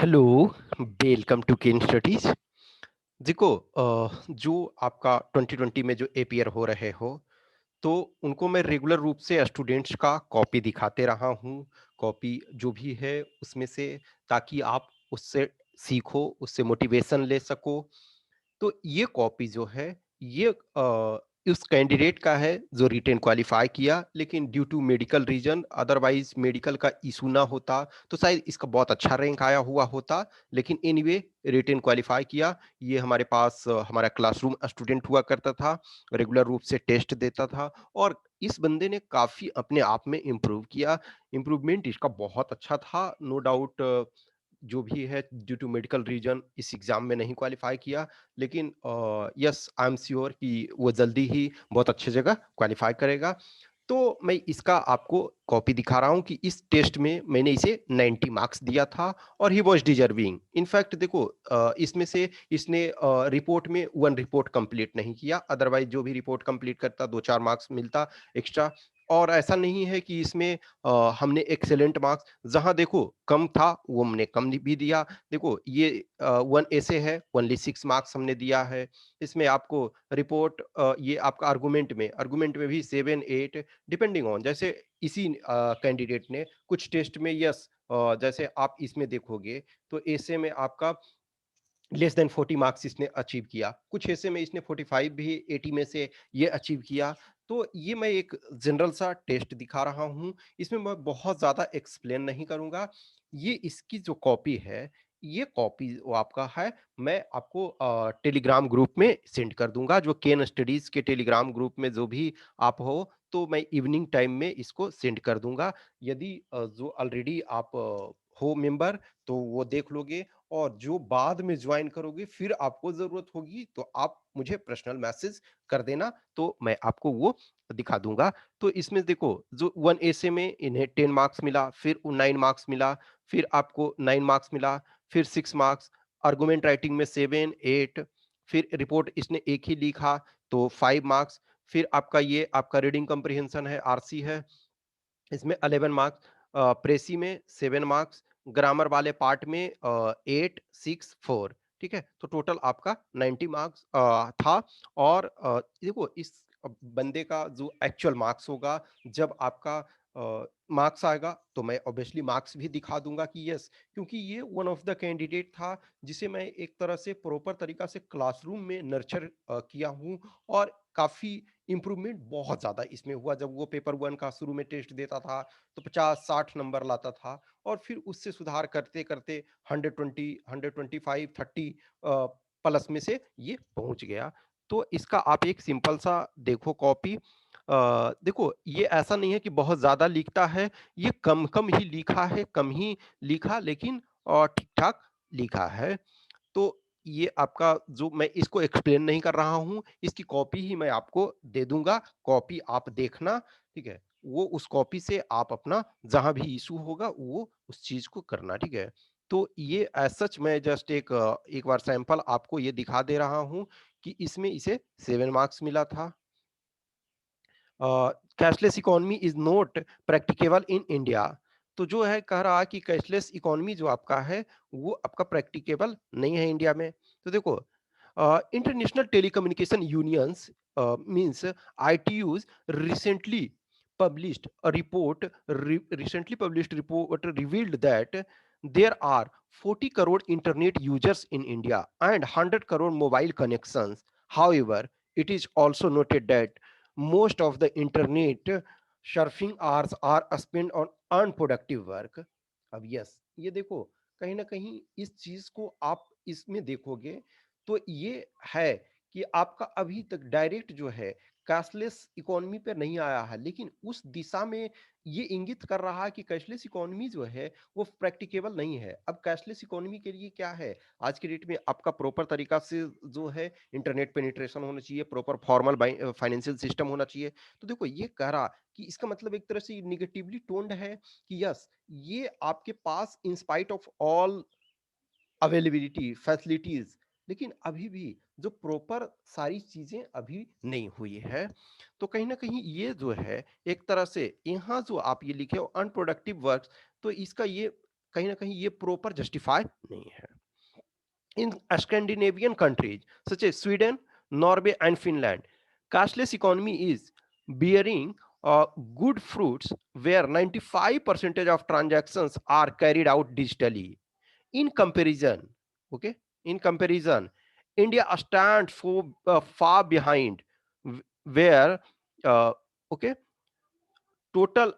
Hello, welcome to Ken Studies. देखो, जो आपका 2020 में जो एपियर हो रहे हो, तो उनको मैं रेगुलर रूप से स्टूडेंट्स का कॉपी दिखाते रहा हूँ। कॉपी जो भी है उसमें से, ताकि आप उससे सीखो, उससे मोटिवेशन ले सको। तो ये कॉपी जो है, ये उस कैंडिडेट का है जो रिटेन क्वालिफाई किया, लेकिन due to medical reason, otherwise medical का इशू ना होता तो शायद इसका बहुत अच्छा रैंक आया हुआ होता। लेकिन एनीवे, रिटेन क्वालिफाई किया। ये हमारे पास हमारा क्लासरूम स्टूडेंट हुआ करता था, रेगुलर रूप से टेस्ट देता था, और इस बंदे ने काफी अपने आप में इम्प्रूव किया। इम्प्रूवमेंट इसका बहुत अच्छा था, नो डाउट। जो भी है, ड्यू टू मेडिकल रीजन इस एग्जाम में नहीं क्वालिफाई किया, लेकिन यस, आई एम श्योर कि वो जल्दी ही बहुत अच्छी जगह क्वालिफाई करेगा। तो मैं इसका आपको कॉपी दिखा रहा हूं कि इस टेस्ट में मैंने इसे 90 मार्क्स दिया था, और ही वॉज डिजर्विंग। इनफैक्ट देखो, इसमें से इसने रिपोर्ट में वन रिपोर्ट कंप्लीट नहीं किया, अदरवाइज जो भी रिपोर्ट कंप्लीट करता 2-4 मार्क्स मिलता एक्स्ट्रा। और ऐसा नहीं है कि इसमें हमने एक्सेलेंट मार्क्स, जहां देखो कम था वो हमने कम भी दिया। देखो, ये वन ऐसे है, ओनली 6 मार्क्स हमने दिया है। इसमें आपको रिपोर्ट, ये आपका आर्गुमेंट में भी 7-8, डिपेंडिंग ऑन, जैसे इसी कैंडिडेट ने कुछ टेस्ट में, यस, जैसे आप इसमें देखोगे तो ऐसे में आपका लेस देन 40 मार्क्स इसने अचीव किया, कुछ ऐसे में इसने 45 भी 80 में से ये अचीव किया। तो ये मैं एक जनरल सा टेस्ट दिखा रहा हूं, इसमें मैं बहुत ज्यादा एक्सप्लेन नहीं करूंगा। ये इसकी जो कॉपी है, ये कॉपी वो आपका है, मैं आपको टेलीग्राम ग्रुप में सेंड कर दूंगा, जो केन स्टडीज के टेलीग्राम ग्रुप में जो भी आप हो, तो मैं इवनिंग टाइम में इसको सेंड कर दूंगा। यदि जो ऑलरेडी आप हो मेंबर, तो वो देख लोगे, और जो बाद में ज्वाइन करोगे फिर आपको जरूरत होगी तो आप मुझे पर्सनल मैसेज कर देना, तो मैं आपको वो दिखा दूंगा। तो इसमें देखो, जो वन ऐसे में इन्हें 10 मार्क्स मिला, फिर 9 मार्क्स मिला, फिर आपको 9 मार्क्स मिला, फिर 6 मार्क्स, आर्गुमेंट राइटिंग में 7-8, फिर रिपोर्ट इसने एक ही लिखा तो 5 मार्क्स, फिर आपका ये आपका रीडिंग कम्प्रिहेंशन है, आरसी है, इसमें 11 मार्क्स, प्रेसी में 7 मार्क्स, ग्रामर वाले पार्ट में 8, 6, 4। ठीक है, तो टोटल आपका 90 मार्क्स था। और देखो, इस बंदे का जो एक्चुअल मार्क्स होगा, जब आपका मार्क्स आएगा, तो मैं ऑब्वियसली मार्क्स भी दिखा दूंगा कि यस, क्योंकि ये वन ऑफ द कैंडिडेट था जिसे मैं एक तरह से प्रॉपर तरीका से क्लासरूम में नर्चर किया हूँ, और काफी इम्प्रूवमेंट बहुत ज्यादा इसमें हुआ। जब वो पेपर वन का शुरू में टेस्ट देता था तो 50-60 नंबर लाता था, और फिर उससे सुधार करते करते 120, 125, 30 प्लस में से ये पहुंच गया। तो इसका आप एक सिंपल सा देखो कॉपी। देखो, ये ऐसा नहीं है कि बहुत ज्यादा लिखता है, ये कम कम ही लिखा है, कम ही लिखा, लेकिन ठीक ठाक लिखा है। तो ये आपका, जो मैं इसको एक्सप्लेन नहीं कर रहा हूँ, इसकी कॉपी ही मैं आपको दे दूंगा, कॉपी आप देखना। ठीक है, वो उस कॉपी से आप अपना जहां भी इशू होगा वो उस चीज को करना। ठीक है, तो ये एज सच मैं जस्ट एक बार सैंपल आपको ये दिखा दे रहा हूँ कि इसमें इसे 7 मार्क्स मिला था। Cashless economy is not practicable in India. तो जो है कह रहा कि कैशलेस इकोनॉमी जो आपका है, वो आपका प्रैक्टिकेबल नहीं है इंडिया में। तो देखो, international telecommunication unions means ITUs recently published a report recently published report revealed that there are 40 crore internet users in India and 100 crore mobile connections. However, it is also noted that most of the internet surfing hours are spent on unproductive work. अब yes, ये देखो, कहीं ना कहीं इस चीज को आप इसमें देखोगे तो ये है कि आपका अभी तक डायरेक्ट जो है कैशलेस इकोनॉमी पे नहीं आया है, लेकिन उस दिशा में ये इंगित कर रहा है कि कैशलेस इकोनॉमी जो है वो प्रैक्टिकेबल नहीं है। अब कैशलेस इकोनॉमी के लिए क्या है, आज के डेट में आपका प्रॉपर तरीका से जो है इंटरनेट पेनिट्रेशन होना चाहिए, प्रॉपर फॉर्मल फाइनेंशियल सिस्टम होना चाहिए। तो देखो, ये कह रहा कि इसका मतलब एक तरह से निगेटिवली टोन्ड है कि यस, ये आपके पास in spite of all availability facilities, लेकिन अभी भी जो प्रॉपर सारी चीजें अभी नहीं हुई है। तो कहीं ना कहीं ये जो है एक तरह से यहाँ जो आप ये लिखे हो अनप्रोडक्टिव वर्क, तो इसका ये कहीं ना कहीं ये प्रॉपर जस्टिफाई नहीं है। In Scandinavian countries such as Sweden, Norway, and Finland, cashless economy is bearing good fruits where 95% of transactions are carried out digitally. In comparison, okay, in comparison, India stands for far behind, where uh, okay, total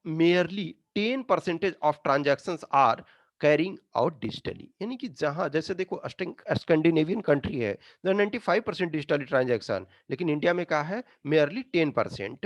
merely 10% of transactions are carrying out digitally, यानी कि जहां जैसे देखो Scandinavian country है, 95% digitally transaction, लेकिन India में क्या है, merely 10%।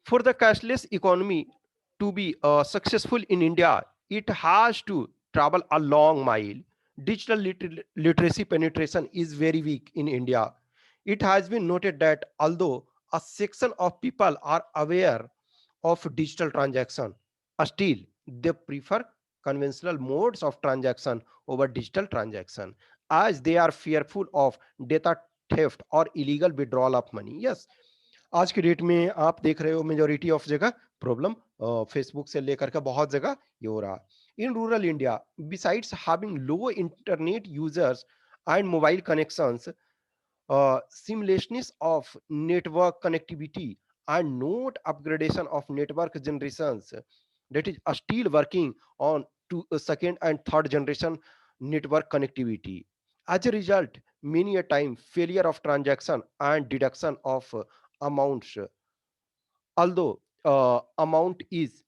For the cashless economy to be successful in India, it has to travel a long mile. Digital literacy penetration is very weak in India. It has been noted that although a section of people are aware of digital transaction, still they prefer conventional modes of transaction over digital transaction, as they are fearful of data theft or illegal withdrawal of money. Yes, आज की date में आप देख रहे हो majority of जगह problem Facebook से लेकर के बहुत जगह ये हो रहा। In rural India, besides having low internet users and mobile connections, seamlessness of network connectivity and not upgradation of network generations, that is still working on to second and third generation network connectivity. As a result, many a time failure of transaction and deduction of amounts, although amount is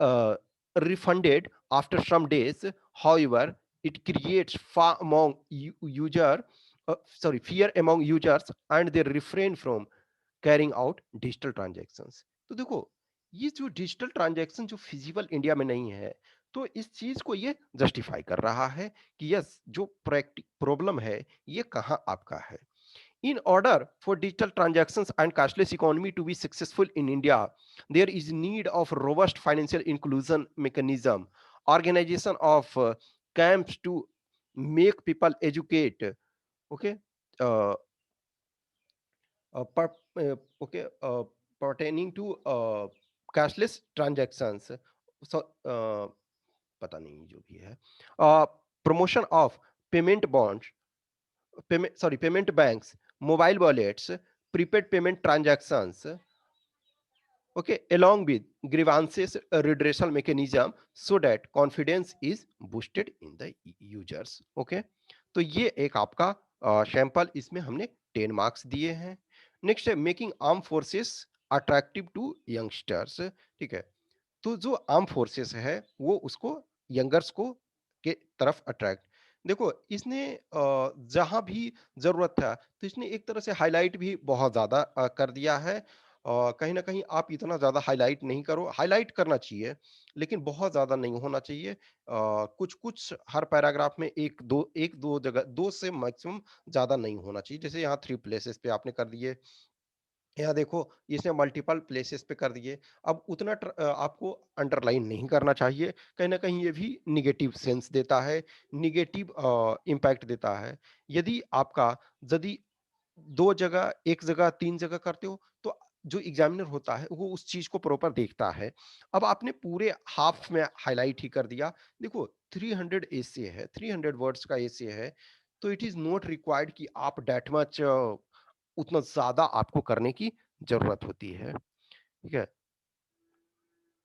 uh, refunded after some days. However, it creates fear among users, and they refrain from carrying out digital transactions. तो देखो, ये जो digital transaction जो physical India में नहीं है, तो इस चीज को ये जस्टिफाई कर रहा है कि यस, जो प्रॉब्लम है ये कहाँ आपका है। In order for digital transactions and cashless economy to be successful in India, there is need of robust financial inclusion mechanism, organization of camps to make people educate, okay, uh, per, okay, pertaining to cashless transactions. So, पता नहीं जो भी है, promotion of payment bonds, payment banks, mobile wallets, prepaid payment transactions, okay, along with grievances redressal mechanism, so that confidence is boosted in the users, okay। तो ये एक आपका sample, इसमें हमने 10 मार्क्स दिए हैं। नेक्स्ट है making arm forces attractive to youngsters, ठीक है। तो जो आर्म फोर्सेस है वो उसको यंगर्स को के तरफ अट्रैक्ट, देखो इसने जहां भी जरूरत था तो इसने एक तरह से हाईलाइट भी बहुत ज्यादा कर दिया है। कहीं ना कहीं आप इतना ज्यादा हाईलाइट नहीं करो, हाईलाइट करना चाहिए लेकिन बहुत ज्यादा नहीं होना चाहिए। कुछ कुछ हर पैराग्राफ में एक दो जगह, दो से मैक्सिमम ज्यादा नहीं होना चाहिए। जैसे यहाँ 3 प्लेसेस पे आपने कर दिए, यहाँ देखो इसने मल्टीपल प्लेसेस पे कर दिए। अब उतना आपको अंडरलाइन नहीं करना चाहिए, कहीं ना कहीं ये भी निगेटिव सेंस देता है, निगेटिव इम्पैक्ट देता है। यदि आपका, यदि दो जगह, एक जगह, तीन जगह करते हो तो जो एग्जामिनर होता है वो उस चीज को प्रॉपर देखता है। अब आपने पूरे हाफ में हाईलाइट ही कर दिया। देखो 300 एसे है, 300 वर्ड्स का एसे है, तो इट इज नॉट रिक्वायर्ड कि आप डेट मच उतना ज्यादा आपको करने की जरूरत होती है, ठीक है।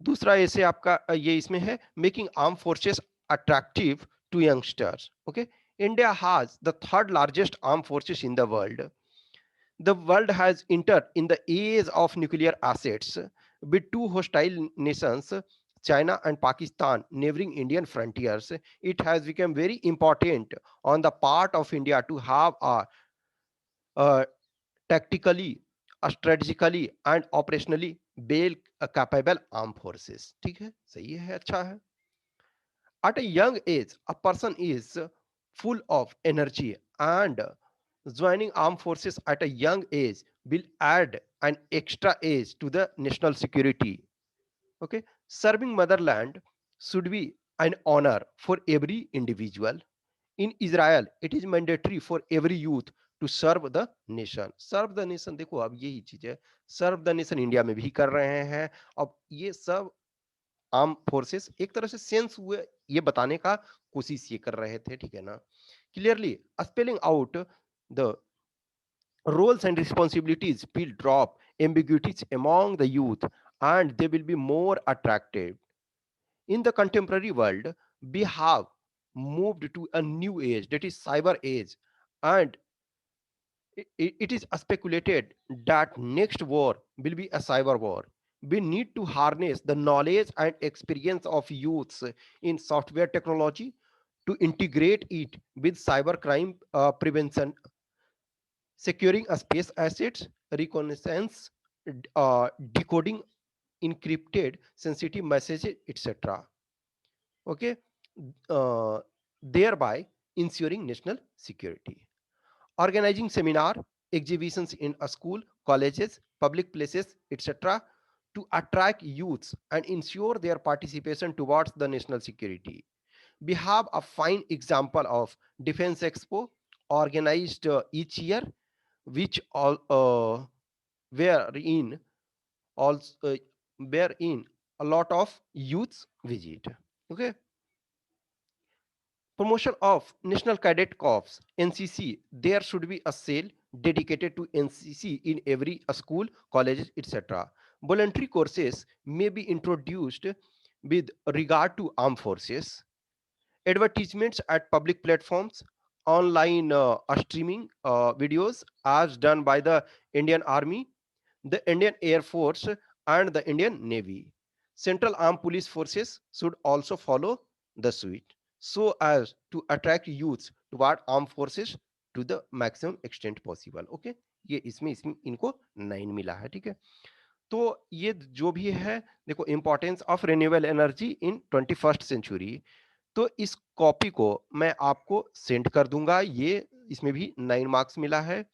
दूसरा ऐसे आपका ये इसमें है making arm forces attractive to youngsters, okay. India has the third largest arm forces in the world. The world has entered in the age of nuclear assets, with two hostile nations, China and Pakistan, neighboring Indian frontiers. It has become very important on the part of India to have a tactically, strategically and operationally well capable armed forces, ठीक है, सही है, अच्छा है। At a young age, a person is full of energy, and joining armed forces at a young age will add an extra age to the national security. Okay, serving motherland should be an honor for every individual. In Israel, it is mandatory for every youth to serve the nation. Serve the nation, देखो अब यही चीज है, serve the nation India में भी कर रहे हैं। अब ये सब आर्म फोर्सेस, एक तरह से सेंस हुए ये बताने का कोशिश ये कर रहे थे, ठीक है ना? Clearly spelling out the roles and responsibilities will drop ambiguities among the youth, and they will be more attractive. In the contemporary world, we have moved to a new age, that is cyber age, and it is speculated that next war will be a cyber war. We need to harness the knowledge and experience of youths in software technology to integrate it with cybercrime prevention, securing a space assets, reconnaissance, decoding encrypted sensitive messages, etc. Okay, uh, thereby ensuring national security. Organizing seminar, exhibitions in a school, colleges, public places, etc., to attract youths and ensure their participation towards the national security. We have a fine example of Defense Expo organized each year, which all wherein also wherein a lot of youths visit. Okay, promotion of National Cadet Corps (NCC). There should be a cell dedicated to NCC in every school, colleges, etc. Voluntary courses may be introduced with regard to armed forces. Advertisements at public platforms, online streaming videos as done by the Indian Army, the Indian Air Force, and the Indian Navy. Central Armed Police Forces should also follow the suit so as to attract youths toward armed forces to the maximum extent possible. Okay, ये इसमें इनको 9 मिला है, ठीक है? तो ये जो भी है, देखो importance of renewable energy in 21st century, तो इस कॉपी को मैं आपको सेंड कर दूंगा। ये इसमें भी 9 मार्क्स मिला है।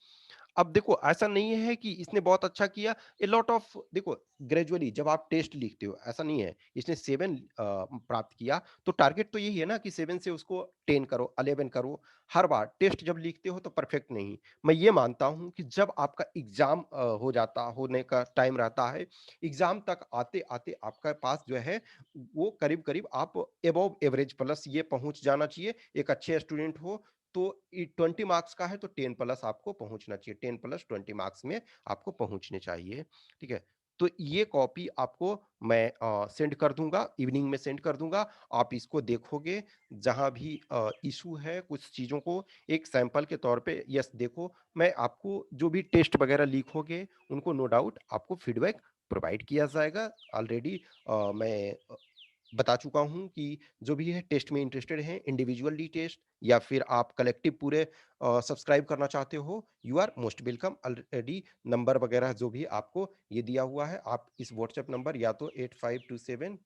अब देखो ऐसा नहीं है कि इसने बहुत अच्छा किया, ए लॉट ऑफ, देखो ग्रेजुअली जब आप टेस्ट लिखते हो ऐसा नहीं है इसने 7 प्राप्त किया, तो टारगेट तो यही है ना कि 7 से उसको 10 करो, 11 करो। हर बार टेस्ट जब लिखते हो तो परफेक्ट नहीं। मैं ये मानता हूं कि जब आपका एग्जाम हो जाता होने का टाइम रहता है, एग्जाम तक आते आते आपका पास जो है वो करीब करीब आप एबव एवरेज प्लस ये पहुंच जाना चाहिए। एक अच्छे स्टूडेंट हो तो 20 मार्क्स का है तो 10 प्लस आपको पहुंचना चाहिए, 10 प्लस 20 मार्क्स में आपको पहुंचने चाहिए, ठीक है? तो ये कॉपी आपको मैं सेंड कर दूंगा, इवनिंग में सेंड कर दूंगा। आप इसको देखोगे, जहां भी इशू है कुछ चीजों को एक सैंपल के तौर पे यस देखो, मैं आपको जो भी टेस्ट वगैरह लिखोगे उनको नो डाउट आपको फीडबैक प्रोवाइड किया जाएगा। ऑलरेडी मैं बता चुका हूँ कि जो भी है टेस्ट में इंटरेस्टेड हैं, इंडिविजुअली टेस्ट या फिर आप कलेक्टिव पूरे सब्सक्राइब करना चाहते हो, you are most welcome. Already number वगैरह जो भी आपको ये दिया हुआ है, आप इस व्हाट्सएप नंबर या तो 8527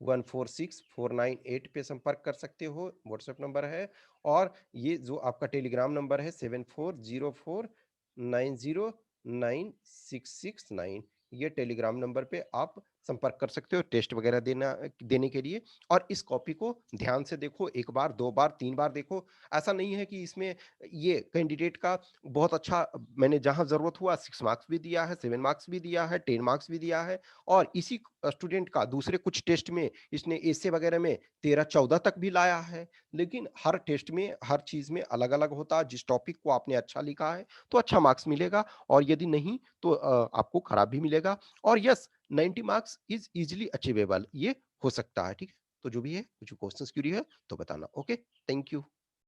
146498 पे संपर्क कर सकते हो, व्हाट्सएप नंबर है। और ये जो आपका टेलीग्राम नंबर है 7404909669, ये टेलीग्राम नंबर पे आप संपर्क कर सकते हो टेस्ट वगैरह देने के लिए। और इस कॉपी को ध्यान से देखो, एक बार, दो बार, तीन बार देखो। ऐसा नहीं है कि इसमें ये कैंडिडेट का बहुत अच्छा, मैंने जहां जरूरत हुआ 6 मार्क्स भी दिया है, 7 मार्क्स भी दिया है, 10 मार्क्स भी दिया है। और इसी स्टूडेंट का दूसरे कुछ टेस्ट में इसने एसे वगैरह में 13-14 तक भी लाया है। लेकिन हर टेस्ट में हर चीज में अलग अलग होता है। जिस टॉपिक को आपने अच्छा लिखा है तो अच्छा मार्क्स मिलेगा, और यदि नहीं तो आपको खराब भी मिलेगा। और yes, 90 marks is easily achievable, ये हो सकता है, ठीक है? तो जो भी है, कुछ क्वेश्चंस क्यूरी है तो बताना। Okay, thank you.